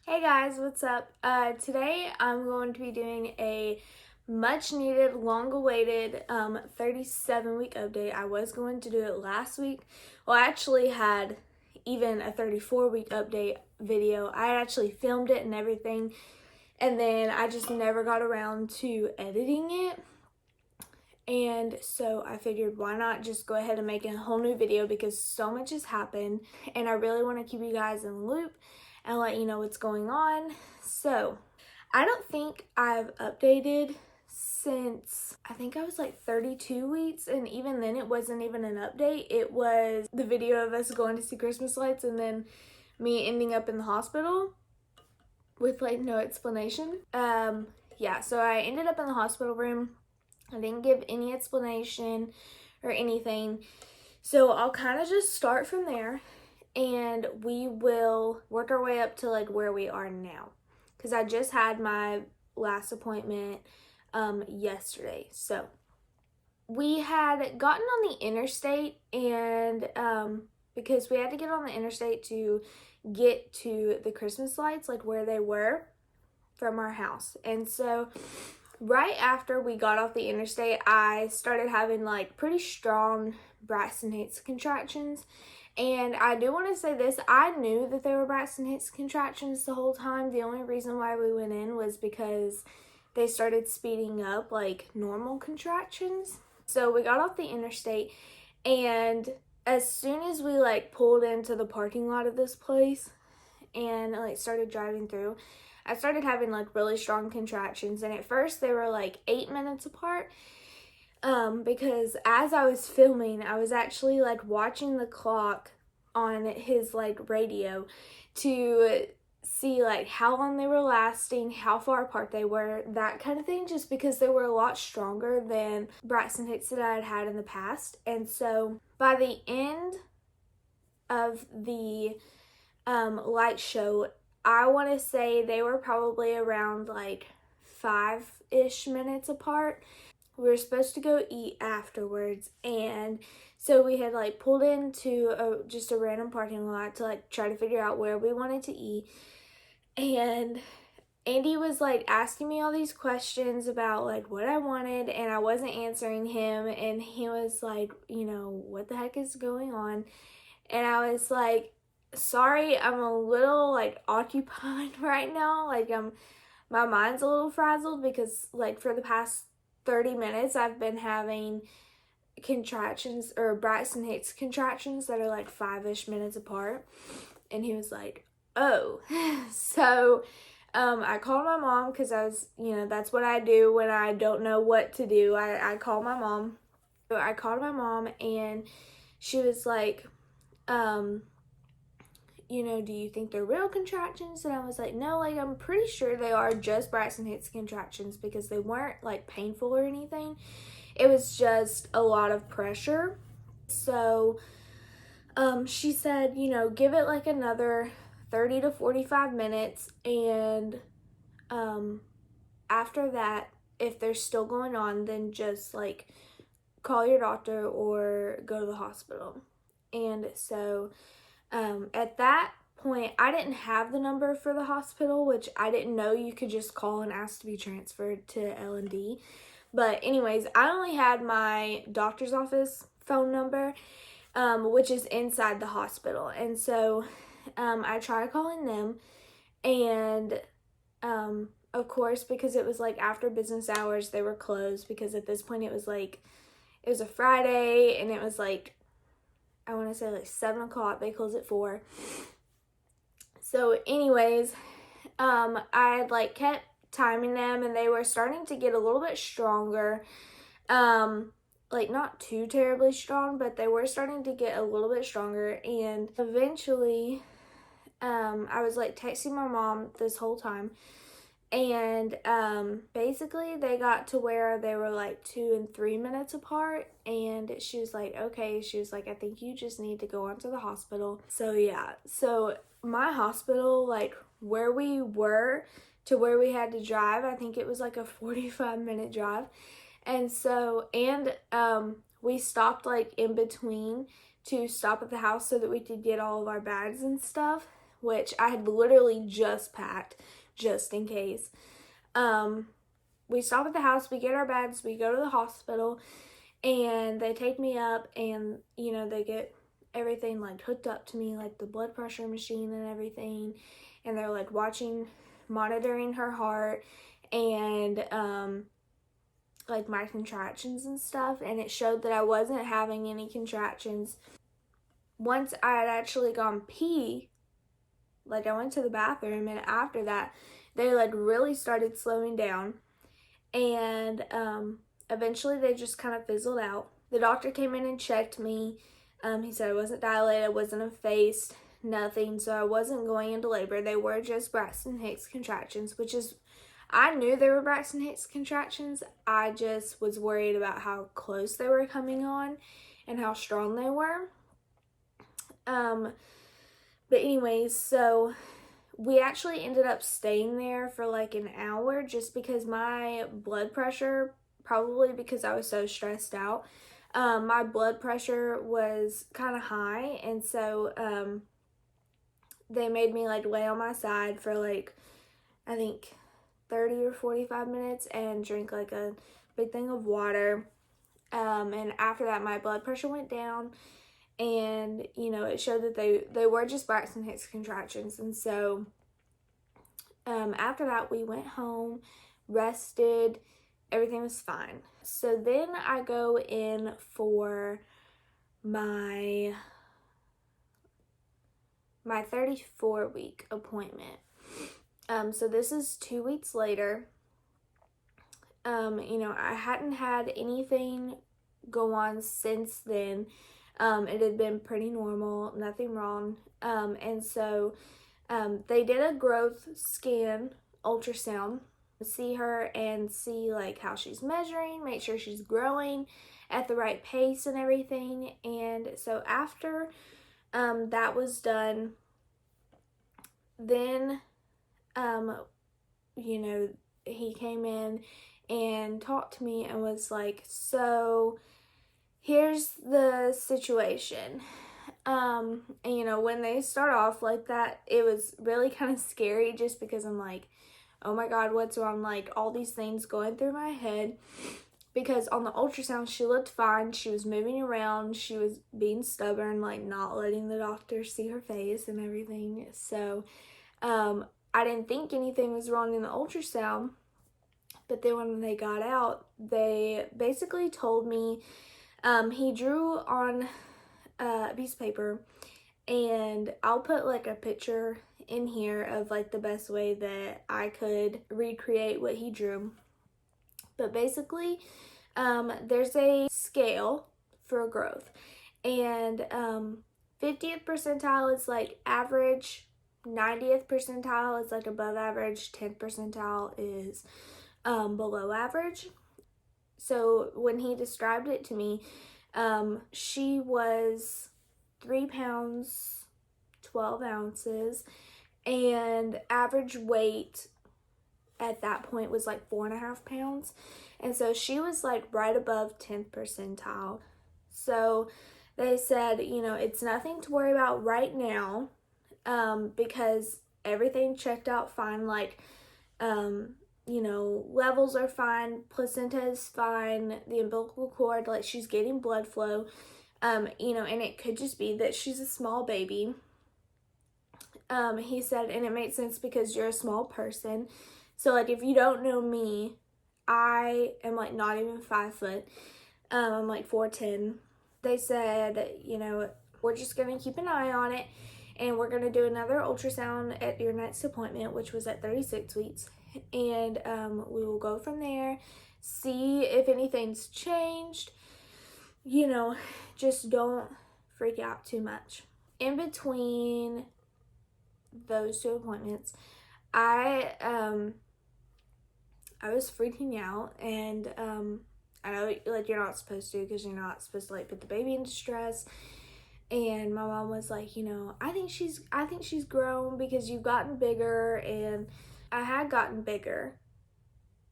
Hey guys, what's up? Today I'm going to be doing a much needed, long awaited 37-week update. I was going to do it last week. Well, I actually had even a 34-week update video. I had actually filmed it and everything, and then I just never got around to editing it. And so I figured, why not just go ahead and make a whole new video, because so much has happened and I really want to keep you guys in the loop and let you know what's going on. So I don't think I've updated since I think I was like 32 weeks, and even then it wasn't even an update. It was the video of us going to see Christmas lights and then me ending up in the hospital with like no explanation. Yeah, so I ended up in the hospital room. I didn't give any explanation or anything. So I'll kind of just start from there and we will work our way up to like where we are now. Because I just had my last appointment yesterday. So we had gotten on the interstate, and because we had to get on the interstate to get to the Christmas lights, like where they were from our house. And so right after we got off the interstate, I started having like pretty strong Braxton Hicks contractions. And I do want to say this, I knew that they were Braxton Hicks contractions the whole time. The only reason why we went in was because they started speeding up like normal contractions. So we got off the interstate, and as soon as we like pulled into the parking lot of this place and like started driving through, I started having like really strong contractions. And at first they were like 8 minutes apart, because as I was filming, I was actually like watching the clock on his like radio to see like how long they were lasting, how far apart they were, that kind of thing, just because they were a lot stronger than Braxton Hicks that I had had in the past. And so by the end of the light show, I want to say they were probably around like 5-ish minutes apart. We were supposed to go eat afterwards, and so we had like pulled into just a random parking lot to like try to figure out where we wanted to eat. And Andy was like asking me all these questions about like what I wanted, and I wasn't answering him, and he was like, what the heck is going on? And I was like, sorry, I'm a little like occupied right now. Like my mind's a little frazzled because like for the past 30 minutes I've been having contractions, or Braxton Hicks contractions, that are like 5-ish minutes apart. And he was like, oh. So I called my mom, because I was, that's what I do when I don't know what to do. I call my mom. So I called my mom, and she was like, do you think they're real contractions? And I was like, no, like I'm pretty sure they are just Braxton Hicks contractions, because they weren't like painful or anything. It was just a lot of pressure. So she said, give it like another 30 to 45 minutes, and after that, if they're still going on, then just like call your doctor or go to the hospital. And so at that point, I didn't have the number for the hospital, which I didn't know you could just call and ask to be transferred to L&D. But anyways, I only had my doctor's office phone number, which is inside the hospital. And so I tried calling them, and of course, because it was like after business hours, they were closed, because at this point it was a Friday, and it was like, I want to say like 7 o'clock. They close at 4. So anyways, I had like kept timing them, and they were starting to get a little bit stronger. Like not too terribly strong, but they were starting to get a little bit stronger. And eventually, I was like texting my mom this whole time. And basically they got to where they were like 2 and 3 minutes apart, and she was like, okay. She was like, I think you just need to go on to the hospital. So yeah, so my hospital, like where we were to where we had to drive, I think it was like a 45-minute drive. And so, we stopped like in between to stop at the house so that we could get all of our bags and stuff, which I had literally just packed just in case. We stop at the house, we get our bags, we go to the hospital, and they take me up, and they get everything like hooked up to me, like the blood pressure machine and everything, and they're like monitoring her heart and like my contractions and stuff, and it showed that I wasn't having any contractions. Once I had actually gone pee, like I went to the bathroom, and after that they like really started slowing down, and eventually they just kind of fizzled out. The doctor came in and checked me. He said I wasn't dilated, wasn't effaced, nothing, so I wasn't going into labor. They were just Braxton Hicks contractions, which is, I knew they were Braxton Hicks contractions. I just was worried about how close they were coming on and how strong they were. But anyways, so we actually ended up staying there for like an hour just because my blood pressure, probably because I was so stressed out, my blood pressure was kind of high, and so they made me like lay on my side for like, I think 30 or 45 minutes and drink like a big thing of water. And after that my blood pressure went down, and it showed that they were just Braxton Hicks contractions. And so after that we went home, rested, everything was fine. So then I go in for my 34-week appointment. So this is 2 weeks later. I hadn't had anything go on since then. It had been pretty normal, nothing wrong. And so they did a growth scan, ultrasound, see her and see like how she's measuring, make sure she's growing at the right pace and everything. And so after that was done, then he came in and talked to me and was like, so here's the situation. And when they start off like that, it was really kind of scary just because I'm like, oh my God, what's wrong? Like all these things going through my head, because on the ultrasound she looked fine. She was moving around, she was being stubborn, like not letting the doctor see her face and everything. So I didn't think anything was wrong in the ultrasound. But then when they got out, they basically told me, he drew on a piece of paper, and I'll put like a picture in here of like the best way that I could recreate what he drew. But basically, there's a scale for growth, and 50th percentile is like average, 90th percentile is like above average, 10th percentile is below average. So when he described it to me, she was 3 pounds 12 ounces, and average weight at that point was like 4.5 pounds. And so she was like right above 10th percentile. So they said, it's nothing to worry about right now, because everything checked out fine. Like, levels are fine, placenta is fine, the umbilical cord, like she's getting blood flow, and it could just be that she's a small baby. He said, and it makes sense because you're a small person. So like if you don't know me, I am like not even 5 foot. I'm like 4'10". They said, we're just gonna keep an eye on it, and we're gonna do another ultrasound at your next appointment, which was at 36 weeks. And we will go from there, see if anything's changed. Just don't freak out too much. In between those 2 appointments, I was freaking out, and I know like you're not supposed to, because you're not supposed to like put the baby in distress. And my mom was like, I think she's grown because you've gotten bigger. And I had gotten bigger,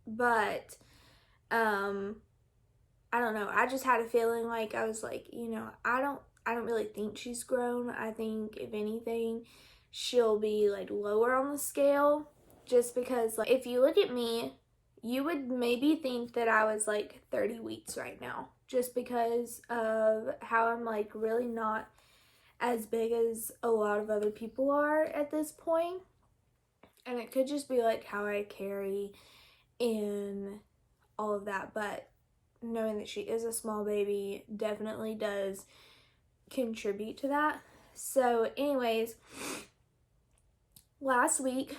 but I don't know, I just had a feeling like, I was like, I don't really think she's grown. I think if anything, she'll be like lower on the scale, just because like if you look at me, you would maybe think that I was like 30 weeks right now, just because of how I'm like really not as big as a lot of other people are at this point. And it could just be like how I carry and all of that, but knowing that she is a small baby definitely does contribute to that. So anyways, last week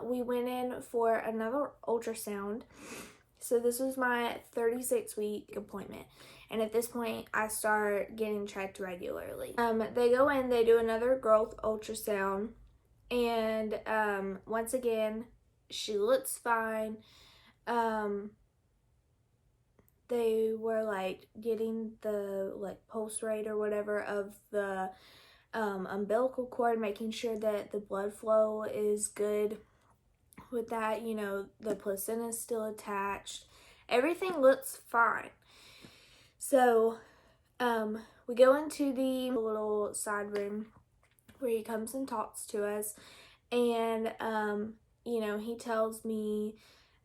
we went in for another ultrasound. So this was my 36-week appointment, and at this point I start getting checked regularly. They go in, they do another growth ultrasound, and once again she looks fine. They were like getting the like pulse rate or whatever of the umbilical cord, making sure that the blood flow is good with that. You know, the placenta is still attached. Everything looks fine. So we go into the little side room where he comes and talks to us, and you know, he tells me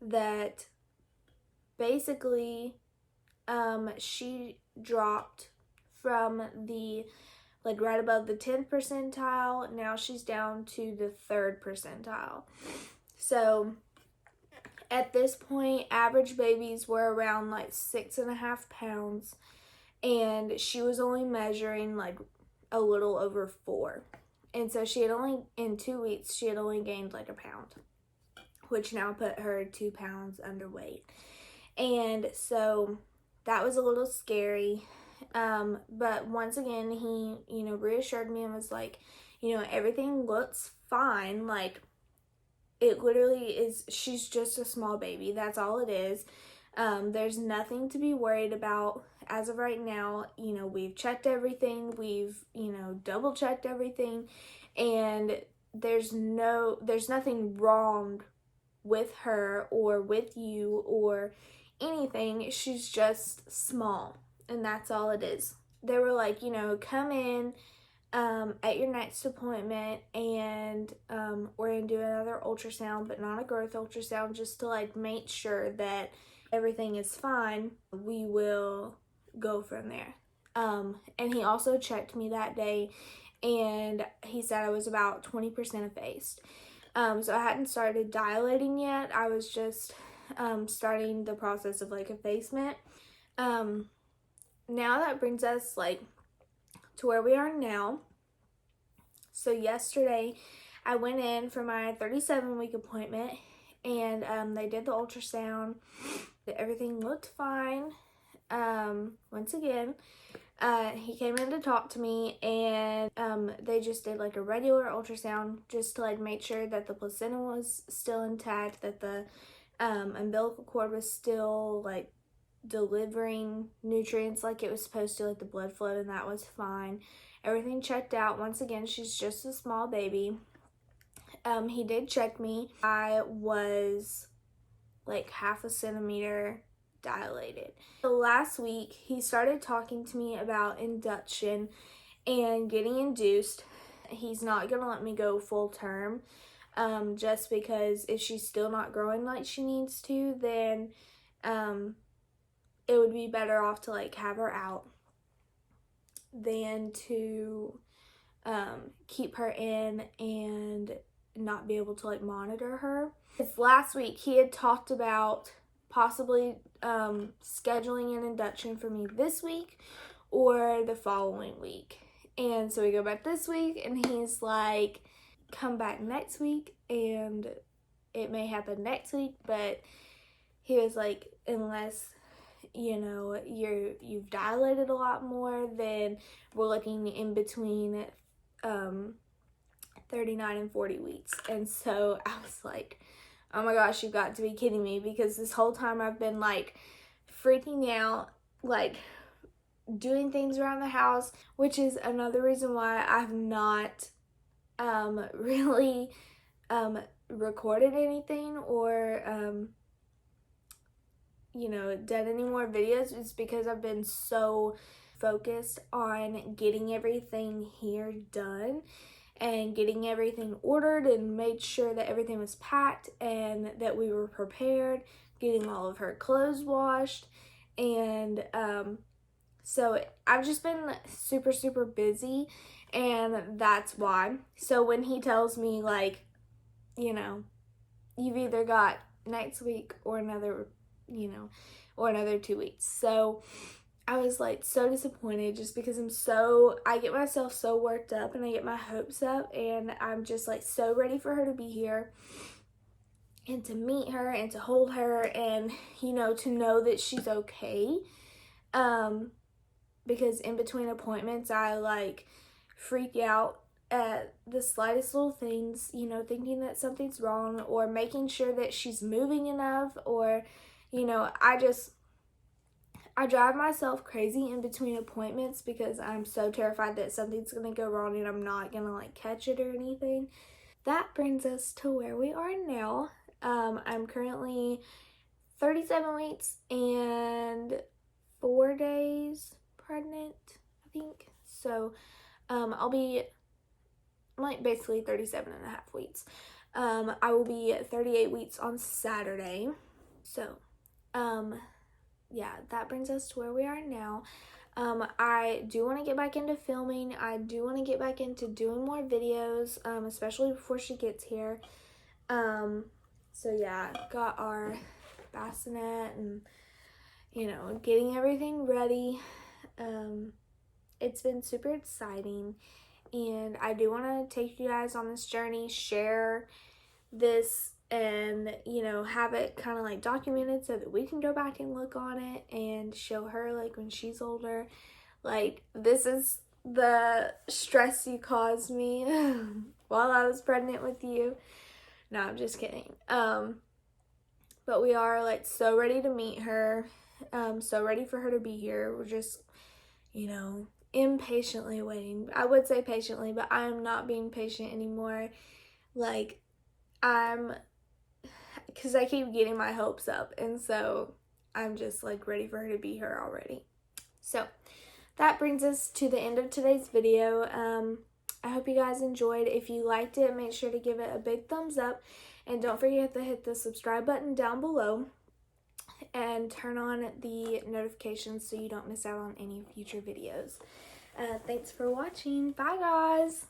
that basically she dropped from the like right above the 10th percentile. Now she's down to the 3rd percentile. So at this point, average babies were around like 6.5 pounds, and she was only measuring like a little over 4. And so she had only, in 2 weeks, she had only gained like a pound, which now put her 2 pounds underweight. And so that was a little scary. But once again, he, you know, reassured me and was like, you know, everything looks fine. Like, it literally is, she's just a small baby. That's all it is. There's nothing to be worried about as of right now. You know, we've checked everything. We've, you know, double checked everything. And there's nothing wrong with her or with you or anything. She's just small, and that's all it is. They were like, you know, come in at your next appointment, and we're gonna do another ultrasound, but not a growth ultrasound, just to like make sure that everything is fine. We will go from there. And he also checked me that day, and he said I was about 20% effaced. So I hadn't started dilating yet. I was just starting the process of like effacement. Now that brings us like to where we are now. So yesterday I went in for my 37-week appointment, and they did the ultrasound. Everything looked fine. Once again, he came in to talk to me, and they just did like a regular ultrasound just to like make sure that the placenta was still intact, that the umbilical cord was still like delivering nutrients like it was supposed to, like the blood flow, and that was fine. Everything checked out. Once again, she's just a small baby. He did check me. I was like 0.5 centimeter dilated. So last week he started talking to me about induction and getting induced. He's not gonna let me go full term, just because if she's still not growing like she needs to, then it would be better off to like have her out than to keep her in and not be able to like monitor her. Because last week he had talked about possibly scheduling an induction for me this week or the following week. And so we go back this week, and he's like, come back next week, and it may happen next week, but he was like, unless, you know, you've dilated a lot more, then we're looking in between 39 and 40 weeks. And so I was like, oh my gosh, you've got to be kidding me, because this whole time I've been like freaking out, like doing things around the house, which is another reason why I've not really recorded anything or you know, done any more videos. Is because I've been so focused on getting everything here done. and getting everything ordered and made sure that everything was packed and that we were prepared, getting all of her clothes washed. And so I've just been super, super busy, and that's why. So when he tells me, like, you know, you've either got next week or another, or another 2 weeks. So I was like so disappointed just because I get myself so worked up and I get my hopes up, and I'm just like so ready for her to be here and to meet her and to hold her and, to know that she's okay. Because in between appointments, I like freak out at the slightest little things, thinking that something's wrong or making sure that she's moving enough, or, I drive myself crazy in between appointments because I'm so terrified that something's going to go wrong and I'm not going to like catch it or anything. That brings us to where we are now. I'm currently 37 weeks and 4 days pregnant, I think. So I'll be like basically 37 and a half weeks. I will be 38 weeks on Saturday. So yeah, that brings us to where we are now. I do want to get back into filming. I do want to get back into doing more videos, especially before she gets here. So yeah, got our bassinet and, getting everything ready. It's been super exciting, and I do want to take you guys on this journey, share this, and have it kind of like documented so that we can go back and look on it and show her like when she's older, like, this is the stress you caused me while I was pregnant with you. No, I'm just kidding. But we are like so ready to meet her, so ready for her to be here. We're just, impatiently waiting. I would say patiently, but I am not being patient anymore. Like, because I keep getting my hopes up, and so I'm just like ready for her to be here already. So that brings us to the end of today's video. I hope you guys enjoyed. If you liked it, make sure to give it a big thumbs up, and don't forget to hit the subscribe button down below and turn on the notifications so you don't miss out on any future videos. Thanks for watching. Bye, guys.